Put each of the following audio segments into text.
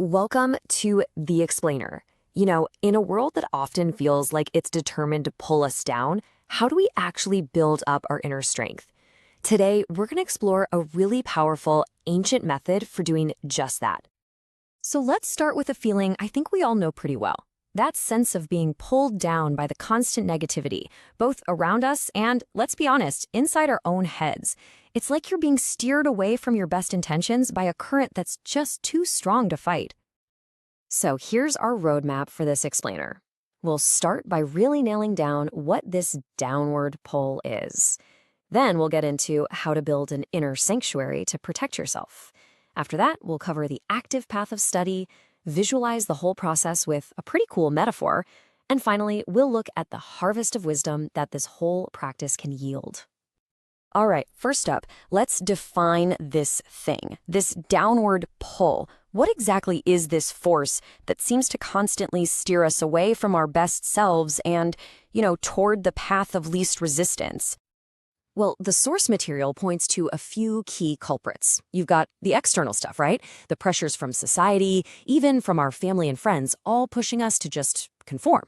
Welcome to The Explainer. In a world that often feels like it's determined to pull us down, how do we actually build up our inner strength? Today, we're going to explore a really powerful, ancient method for doing just that. So let's start with a feeling I think we all know pretty well. That sense of being pulled down by the constant negativity, both around us and, let's be honest, inside our own heads. It's like you're being steered away from your best intentions by a current that's just too strong to fight. So here's our roadmap for this explainer. We'll start by really nailing down what this downward pull is. Then we'll get into how to build an inner sanctuary to protect yourself. After that, we'll cover the active path of study, visualize the whole process with a pretty cool metaphor, and finally, we'll look at the harvest of wisdom that this whole practice can yield. All right, first up, let's define this thing, this downward pull. What exactly is this force that seems to constantly steer us away from our best selves and, toward the path of least resistance? Well, the source material points to a few key culprits. You've got the external stuff, right? The pressures from society, even from our family and friends, all pushing us to just conform.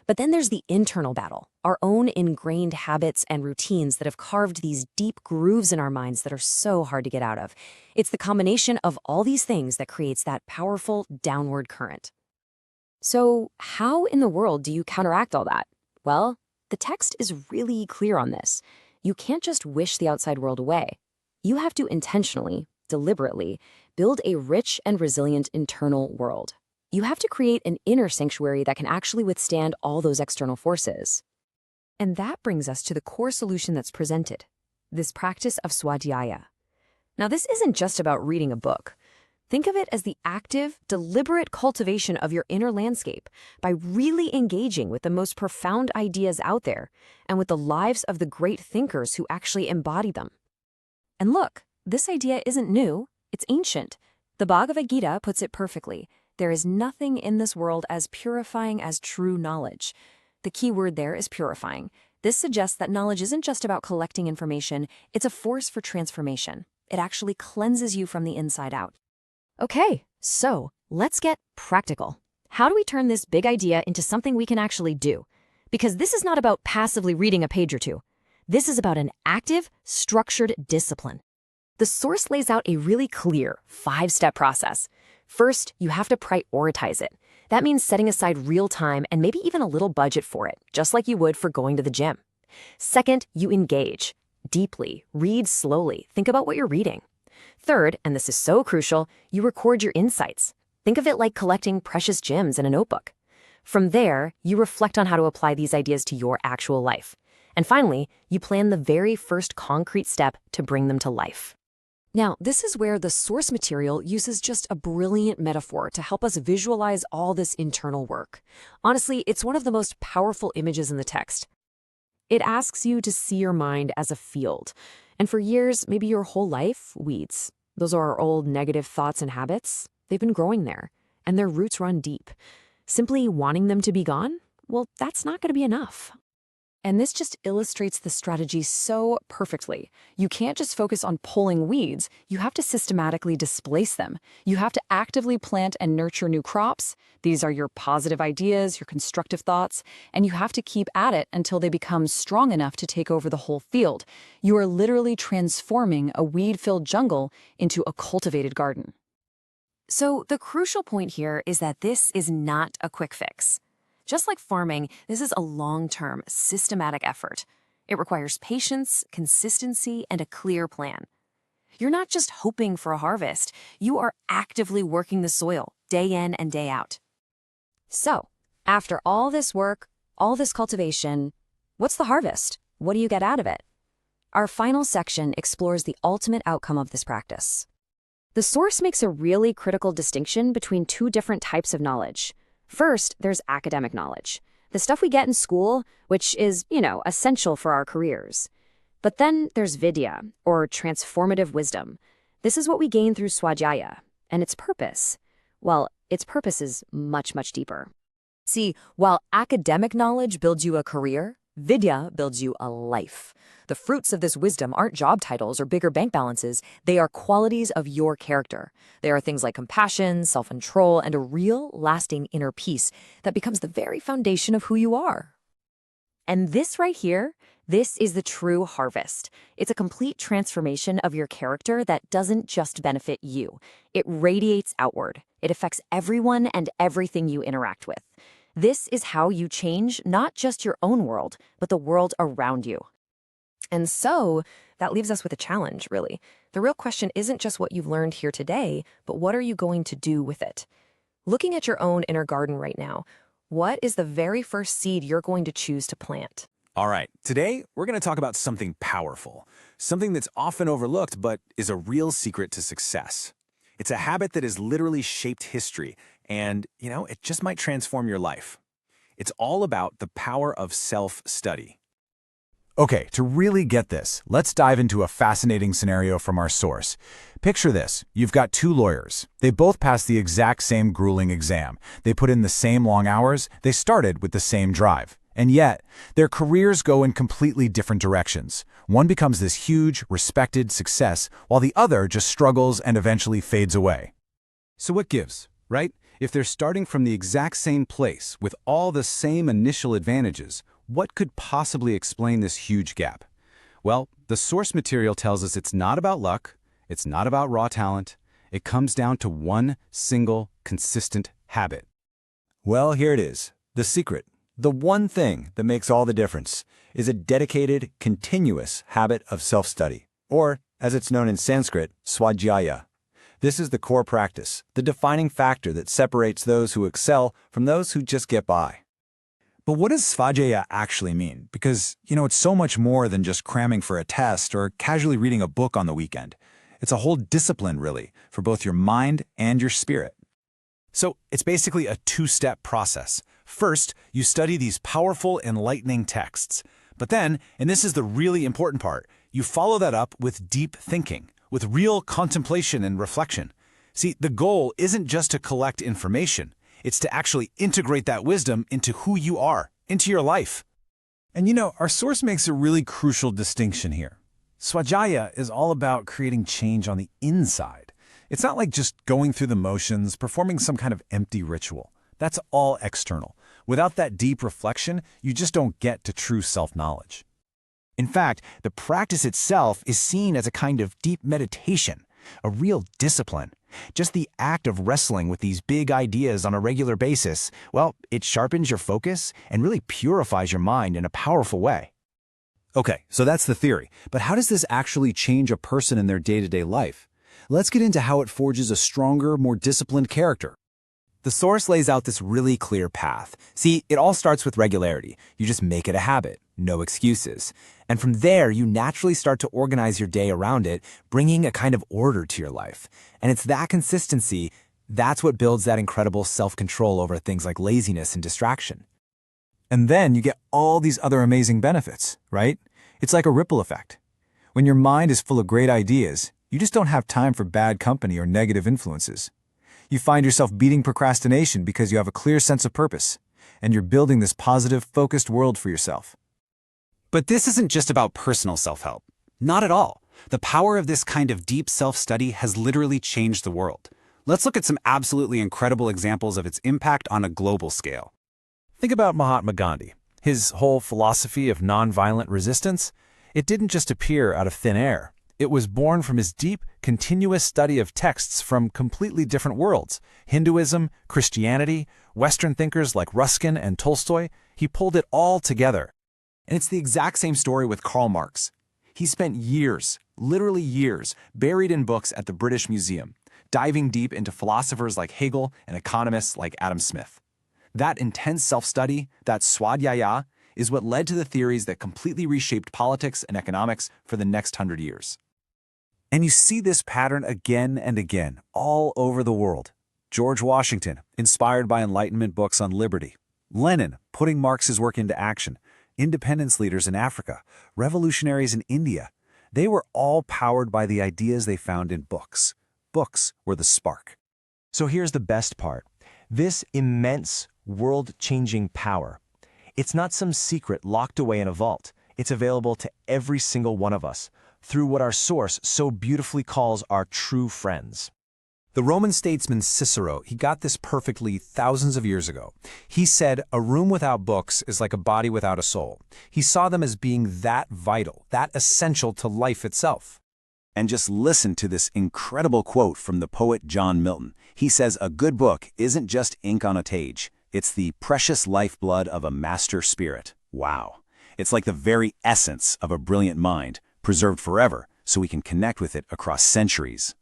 But then there's the internal battle, our own ingrained habits and routines that have carved these deep grooves in our minds that are so hard to get out of. It's the combination of all these things that creates that powerful downward current. So how in the world do you counteract all that? Well, the text is really clear on this. You can't just wish the outside world away. You have to intentionally, deliberately, build a rich and resilient internal world. You have to create an inner sanctuary that can actually withstand all those external forces. And that brings us to the core solution that's presented, this practice of Swadhyaya. Now, this isn't just about reading a book. Think of it as the active, deliberate cultivation of your inner landscape by really engaging with the most profound ideas out there and with the lives of the great thinkers who actually embody them. And look, this idea isn't new, it's ancient. The Bhagavad Gita puts it perfectly. There is nothing in this world as purifying as true knowledge. The key word there is purifying. This suggests that knowledge isn't just about collecting information, it's a force for transformation. It actually cleanses you from the inside out. Okay, so let's get practical. How do we turn this big idea into something we can actually do? Because this is not about passively reading a page or two. This is about an active, structured discipline. The source lays out a really clear 5-step process. First, you have to prioritize it. That means setting aside real time and maybe even a little budget for it, just like you would for going to the gym. Second, you engage deeply, read slowly, think about what you're reading. Third, and this is so crucial, you record your insights. Think of it like collecting precious gems in a notebook. From there, you reflect on how to apply these ideas to your actual life. And finally, you plan the very first concrete step to bring them to life. Now, this is where the source material uses just a brilliant metaphor to help us visualize all this internal work. Honestly, it's one of the most powerful images in the text. It asks you to see your mind as a field. And for years, maybe your whole life, weeds. Those are our old negative thoughts and habits. They've been growing there, and their roots run deep. Simply wanting them to be gone? Well, that's not going to be enough. And this just illustrates the strategy so perfectly. You can't just focus on pulling weeds. You have to systematically displace them. You have to actively plant and nurture new crops. These are your positive ideas, your constructive thoughts, and you have to keep at it until they become strong enough to take over the whole field. You are literally transforming a weed-filled jungle into a cultivated garden. So the crucial point here is that this is not a quick fix. Just like farming, this is a long-term, systematic effort. It requires patience, consistency, and a clear plan. You're not just hoping for a harvest. You are actively working the soil, day in and day out. So, after all this work, all this cultivation, what's the harvest? What do you get out of it? Our final section explores the ultimate outcome of this practice. The source makes a really critical distinction between two different types of knowledge. First, there's academic knowledge, the stuff we get in school, which is, essential for our careers. But then there's vidya, or transformative wisdom. This is what we gain through Swadhyaya, and its purpose. Well, its purpose is much, much deeper. See, while academic knowledge builds you a career, Vidya builds you a life. The fruits of this wisdom aren't job titles or bigger bank balances. They are qualities of your character. They are things like compassion, self-control, and a real, lasting inner peace that becomes the very foundation of who you are. And this right here, this is the true harvest. It's a complete transformation of your character that doesn't just benefit you. It radiates outward. It affects everyone and everything you interact with. This is how you change not just your own world, but the world around you. And so that leaves us with a challenge, really. The real question isn't just what you've learned here today, but what are you going to do with it? Looking at your own inner garden right now, what is the very first seed you're going to choose to plant? All right, today we're going to talk about something powerful, something that's often overlooked but is a real secret to success. It's a habit that has literally shaped history, and, it just might transform your life. It's all about the power of self-study. Okay, to really get this, let's dive into a fascinating scenario from our source. Picture this. You've got two lawyers. They both passed the exact same grueling exam. They put in the same long hours. They started with the same drive. And yet, their careers go in completely different directions. One becomes this huge, respected success, while the other just struggles and eventually fades away. So what gives, right? If they're starting from the exact same place with all the same initial advantages, what could possibly explain this huge gap? Well, the source material tells us it's not about luck, it's not about raw talent, it comes down to one single, consistent habit. Well, here it is. The secret, the one thing that makes all the difference, is a dedicated, continuous habit of self-study, or, as it's known in Sanskrit, Swadhyaya. This is the core practice, the defining factor that separates those who excel from those who just get by. But what does Svadhyaya actually mean? Because, it's so much more than just cramming for a test or casually reading a book on the weekend. It's a whole discipline, really, for both your mind and your spirit. So it's basically a two-step process. First, you study these powerful, enlightening texts. But then, and this is the really important part, you follow that up with deep thinking, with real contemplation and reflection. See, the goal isn't just to collect information. It's to actually integrate that wisdom into who you are, into your life. And our source makes a really crucial distinction here. Swadhyaya is all about creating change on the inside. It's not like just going through the motions, performing some kind of empty ritual. That's all external. Without that deep reflection, you just don't get to true self-knowledge. In fact, the practice itself is seen as a kind of deep meditation, a real discipline. Just the act of wrestling with these big ideas on a regular basis, well, it sharpens your focus and really purifies your mind in a powerful way. Okay, so that's the theory. But how does this actually change a person in their day-to-day life? Let's get into how it forges a stronger, more disciplined character. The source lays out this really clear path. See, it all starts with regularity. You just make it a habit, no excuses. And from there, you naturally start to organize your day around it, bringing a kind of order to your life. And it's that consistency, that's what builds that incredible self-control over things like laziness and distraction. And then you get all these other amazing benefits, right? It's like a ripple effect. When your mind is full of great ideas, you just don't have time for bad company or negative influences. You find yourself beating procrastination because you have a clear sense of purpose, and you're building this positive, focused world for yourself. But this isn't just about personal self-help. Not at all. The power of this kind of deep self-study has literally changed the world. Let's look at some absolutely incredible examples of its impact on a global scale. Think about Mahatma Gandhi. His whole philosophy of nonviolent resistance, it didn't just appear out of thin air. It was born from his deep, continuous study of texts from completely different worlds. Hinduism, Christianity, Western thinkers like Ruskin and Tolstoy. He pulled it all together. And it's the exact same story with Karl Marx. He spent years, literally years, buried in books at the British Museum, diving deep into philosophers like Hegel and economists like Adam Smith. That intense self-study, that Swadhyaya, is what led to the theories that completely reshaped politics and economics for the next 100 years. And you see this pattern again and again, all over the world. George Washington, inspired by Enlightenment books on liberty. Lenin, putting Marx's work into action. Independence leaders in Africa. Revolutionaries in India. They were all powered by the ideas they found in books. Books were the spark. So here's the best part. This immense, world-changing power, It's not some secret locked away in a vault. It's available to every single one of us through what our source so beautifully calls our true friends. The Roman statesman Cicero, he got this perfectly thousands of years ago. He said, a room without books is like a body without a soul. He saw them as being that vital, that essential to life itself. And just listen to this incredible quote from the poet John Milton. He says, a good book isn't just ink on a page. It's the precious lifeblood of a master spirit. Wow. It's like the very essence of a brilliant mind, preserved forever, so we can connect with it across centuries.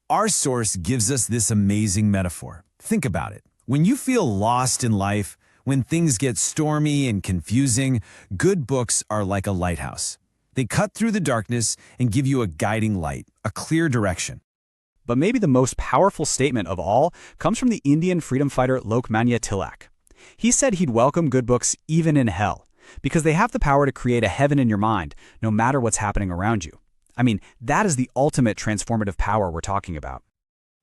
Our source gives us this amazing metaphor. Think about it. When you feel lost in life, when things get stormy and confusing, good books are like a lighthouse. They cut through the darkness and give you a guiding light, a clear direction. But maybe the most powerful statement of all comes from the Indian freedom fighter Lokmanya Tilak. He said he'd welcome good books even in hell, because they have the power to create a heaven in your mind, no matter what's happening around you. I mean, that is the ultimate transformative power we're talking about.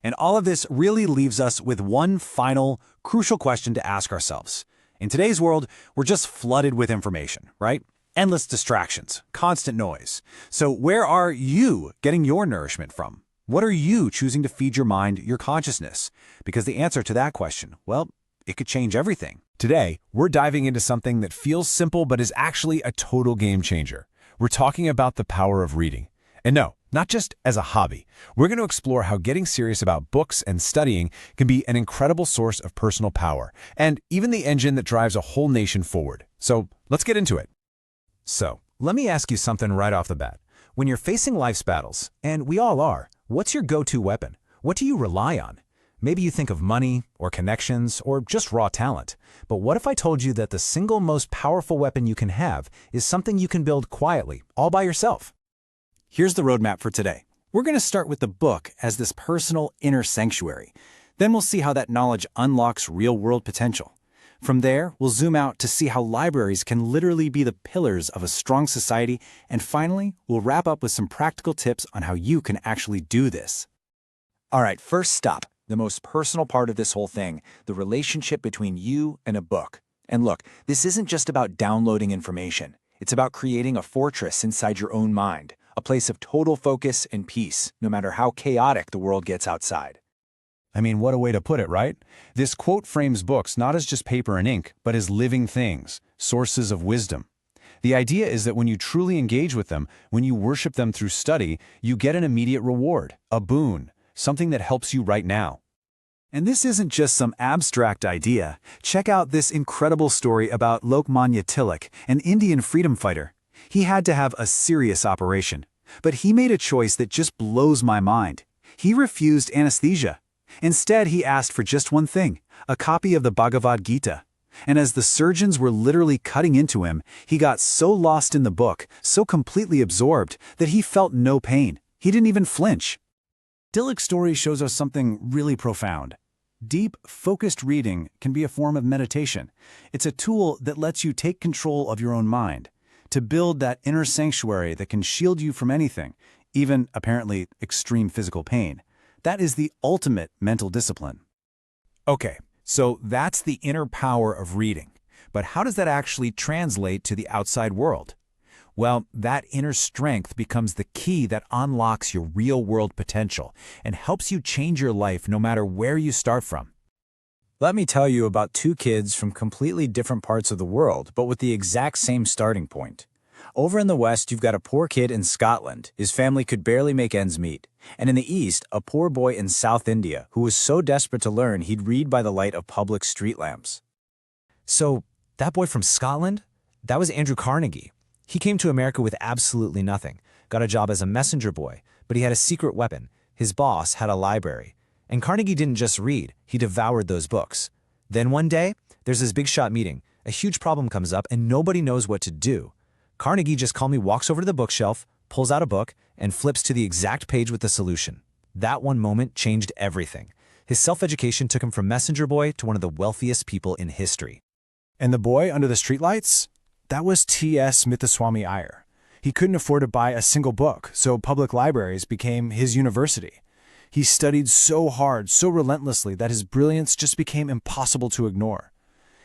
And all of this really leaves us with one final, crucial question to ask ourselves. In today's world, we're just flooded with information, right? Endless distractions, constant noise. So where are you getting your nourishment from? What are you choosing to feed your mind, your consciousness? Because the answer to that question, well, it could change everything. Today, we're diving into something that feels simple but is actually a total game changer. We're talking about the power of reading. And no, not just as a hobby. We're going to explore how getting serious about books and studying can be an incredible source of personal power, and even the engine that drives a whole nation forward. So let's get into it. So, let me ask you something right off the bat. When you're facing life's battles, and we all are, what's your go-to weapon? What do you rely on? Maybe you think of money, or connections, or just raw talent. But what if I told you that the single most powerful weapon you can have is something you can build quietly, all by yourself? Here's the roadmap for today. We're going to start with the book as this personal inner sanctuary. Then we'll see how that knowledge unlocks real-world potential. From there, we'll zoom out to see how libraries can literally be the pillars of a strong society. And finally, we'll wrap up with some practical tips on how you can actually do this. All right, first stop, the most personal part of this whole thing, the relationship between you and a book. And look, this isn't just about downloading information. It's about creating a fortress inside your own mind, a place of total focus and peace, no matter how chaotic the world gets outside. I mean, what a way to put it, right? This quote frames books not as just paper and ink, but as living things, sources of wisdom. The idea is that when you truly engage with them, when you worship them through study, you get an immediate reward, a boon, something that helps you right now. And this isn't just some abstract idea. Check out this incredible story about Lokmanya Tilak, an Indian freedom fighter. He had to have a serious operation, but he made a choice that just blows my mind. He refused anesthesia. Instead, he asked for just one thing, a copy of the Bhagavad Gita. And as the surgeons were literally cutting into him, he got so lost in the book, so completely absorbed, that he felt no pain. He didn't even flinch. Tilak's story shows us something really profound. Deep, focused reading can be a form of meditation. It's a tool that lets you take control of your own mind, to build that inner sanctuary that can shield you from anything, even, apparently, extreme physical pain. That is the ultimate mental discipline. Okay, so that's the inner power of reading. But how does that actually translate to the outside world? Well, that inner strength becomes the key that unlocks your real-world potential and helps you change your life no matter where you start from. Let me tell you about two kids from completely different parts of the world, but with the exact same starting point. Over in the West, you've got a poor kid in Scotland. His family could barely make ends meet. And in the East, a poor boy in South India who was so desperate to learn he'd read by the light of public street lamps. So, that boy from Scotland? That was Andrew Carnegie. He came to America with absolutely nothing, got a job as a messenger boy, but he had a secret weapon. His boss had a library. And Carnegie didn't just read, he devoured those books. Then one day, there's this big shot meeting. A huge problem comes up and nobody knows what to do. Carnegie just calmly walks over to the bookshelf, pulls out a book, and flips to the exact page with the solution. That one moment changed everything. His self-education took him from messenger boy to one of the wealthiest people in history. And the boy under the streetlights? That was T.S. Mithuswami Iyer. He couldn't afford to buy a single book, so public libraries became his university. He studied so hard, so relentlessly, that his brilliance just became impossible to ignore.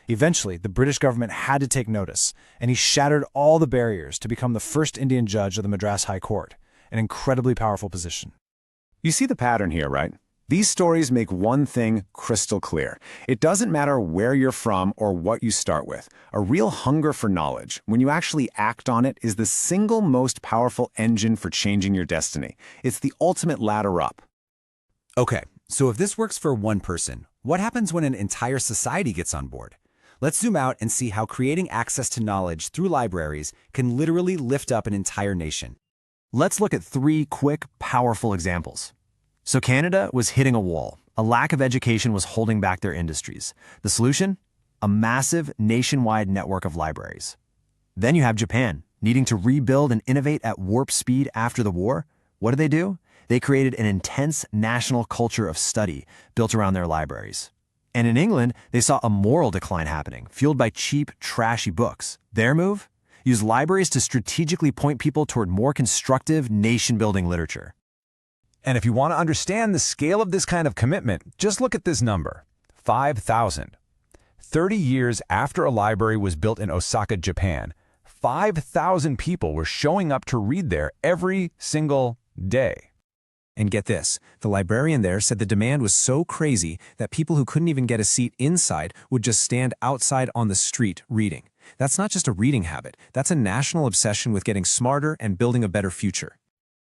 Eventually, the British government had to take notice, and he shattered all the barriers to become the first Indian judge of the Madras High Court, an incredibly powerful position. You see the pattern here, right? These stories make one thing crystal clear. It doesn't matter where you're from or what you start with. A real hunger for knowledge, when you actually act on it, is the single most powerful engine for changing your destiny. It's the ultimate ladder up. Okay, so if this works for one person, what happens when an entire society gets on board? Let's zoom out and see how creating access to knowledge through libraries can literally lift up an entire nation. Let's look at 3 quick, powerful examples. So Canada was hitting a wall. A lack of education was holding back their industries. The solution? A massive nationwide network of libraries. Then you have Japan, needing to rebuild and innovate at warp speed after the war. What do? They created an intense national culture of study built around their libraries. And in England, they saw a moral decline happening, fueled by cheap, trashy books. Their move? Use libraries to strategically point people toward more constructive, nation-building literature. And if you want to understand the scale of this kind of commitment, just look at this number, 5,000. 30 years after a library was built in Osaka, Japan, 5,000 people were showing up to read there every single day. And get this, the librarian there said the demand was so crazy that people who couldn't even get a seat inside would just stand outside on the street reading. That's not just a reading habit, that's a national obsession with getting smarter and building a better future.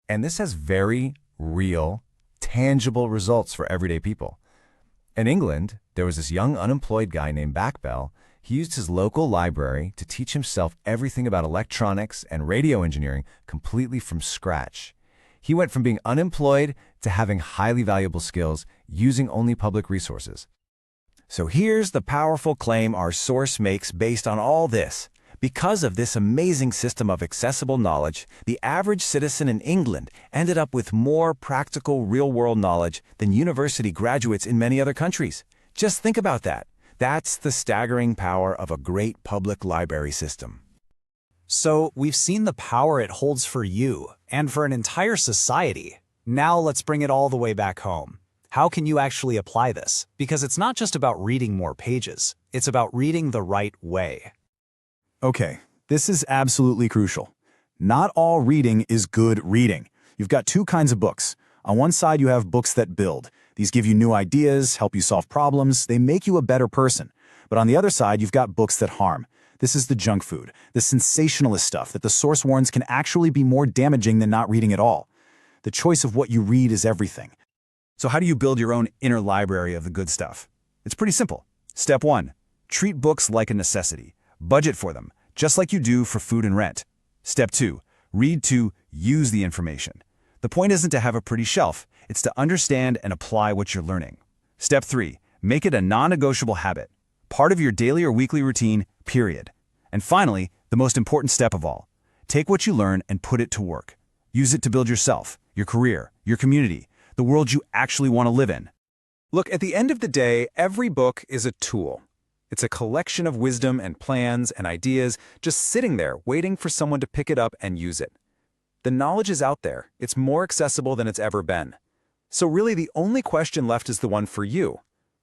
And this has very real, tangible results for everyday people. In England, there was this young unemployed guy named Backbell. He used his local library to teach himself everything about electronics and radio engineering completely from scratch. He went from being unemployed to having highly valuable skills using only public resources. So here's the powerful claim our source makes based on all this. Because of this amazing system of accessible knowledge, the average citizen in England ended up with more practical, real-world knowledge than university graduates in many other countries. Just think about that. That's the staggering power of a great public library system. So we've seen the power it holds for you and for an entire society. Now let's bring it all the way back home. How can you actually apply this? Because it's not just about reading more pages. It's about reading the right way. Okay, this is absolutely crucial. Not all reading is good reading. You've got 2 kinds of books. On one side, you have books that build. These give you new ideas, help you solve problems, they make you a better person. But on the other side, you've got books that harm. This is the junk food, the sensationalist stuff that the source warns can actually be more damaging than not reading at all. The choice of what you read is everything. So how do you build your own inner library of the good stuff? It's pretty simple. Step 1, treat books like a necessity. Budget for them, just like you do for food and rent. Step 2, read to use the information. The point isn't to have a pretty shelf, it's to understand and apply what you're learning. Step 3, make it a non-negotiable habit, part of your daily or weekly routine, period. And finally, the most important step of all, take what you learn and put it to work. Use it to build yourself, your career, your community, the world you actually want to live in. Look, at the end of the day, every book is a tool. It's a collection of wisdom and plans and ideas just sitting there waiting for someone to pick it up and use it. The knowledge is out there. It's more accessible than it's ever been. So really the only question left is the one for you.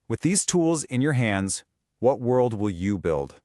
With these tools in your hands, what world will you build?